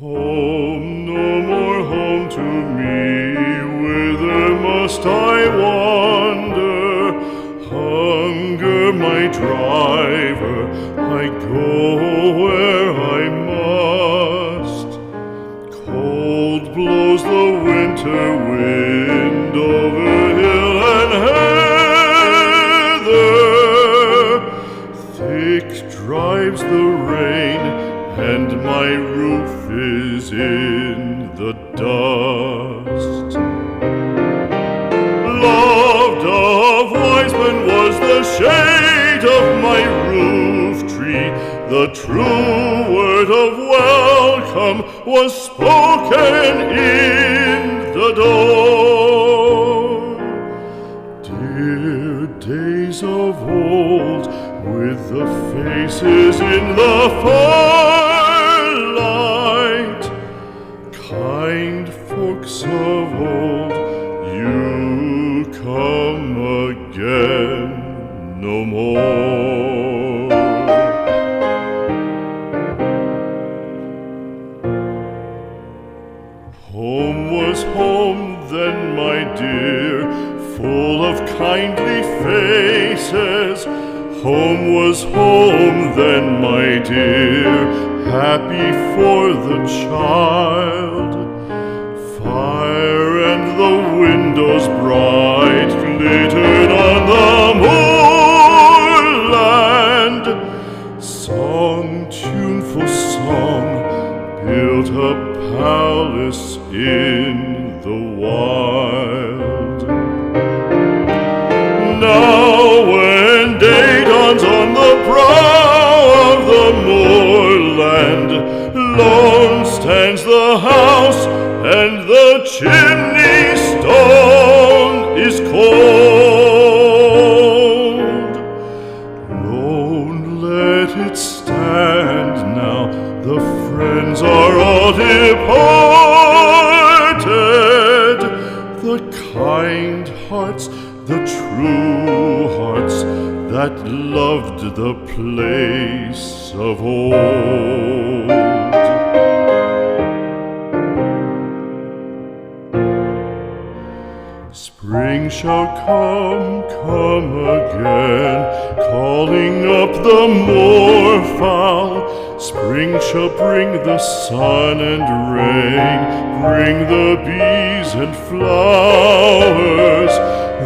Home, no more home to me, whither must I wander? Hunger, my driver, I go where I must. Cold blows the winter wind over hill and heather. Thick drives the rain, and my roof is in the dust. Loved of wise men was the shade of my roof tree. The true word of welcome was spoken in the door. Dear days of old, with the faces in the firelight, kind folks of old, you come again no more. Home was home then, my dear, full of kindly faces. Home was home then, my dear, happy for the child. Fire and the windows bright glittered on the moorland. Song, tuneful song, built a palace in the wild. Now when day dawns on the brow of the moorland, lone stands the house, and the chimney stone is cold. Lone let it stand now, the friends are all departed. The kind hearts, the true hearts, that loved the place of old. Spring shall come again, calling up the moorfowl. Spring shall bring the sun and rain, bring the bees and flowers.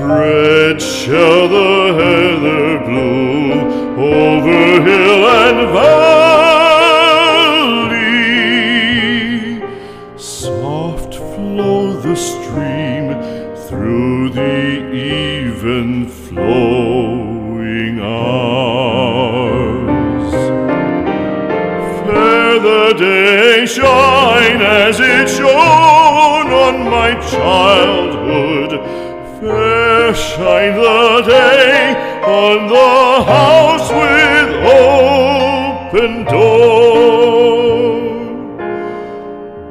Red shall the heather bloom over hill and valley. Soft flow the stream through the even flowing hours. Fair the day shine as it shone on my childhood. Fair shine the day on the house with open door.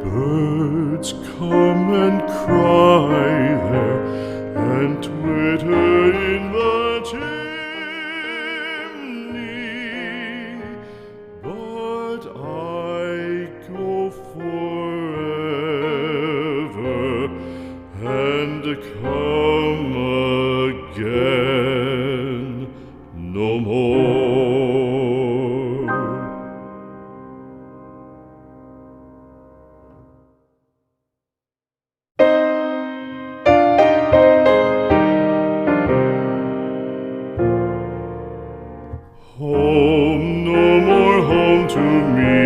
Birds come and cry there, and twitter in the chimney, but I go forever and come again no more. Home, no more home to me,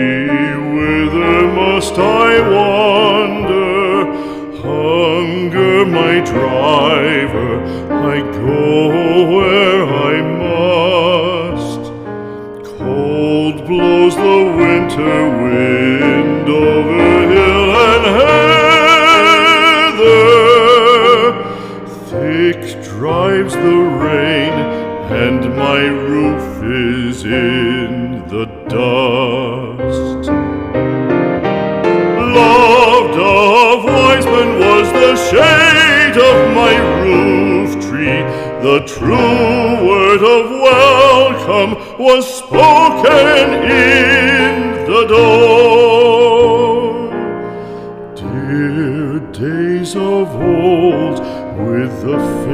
whither must I wander? Hunger, my driver, I go where I must. Cold blows the winter wind over hill and heather. Thick drives the rain, and my roof is in the dust. Loved of wise men was the shade of my roof tree. The true word of welcome was spoken in the door.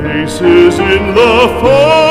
faces in the fire.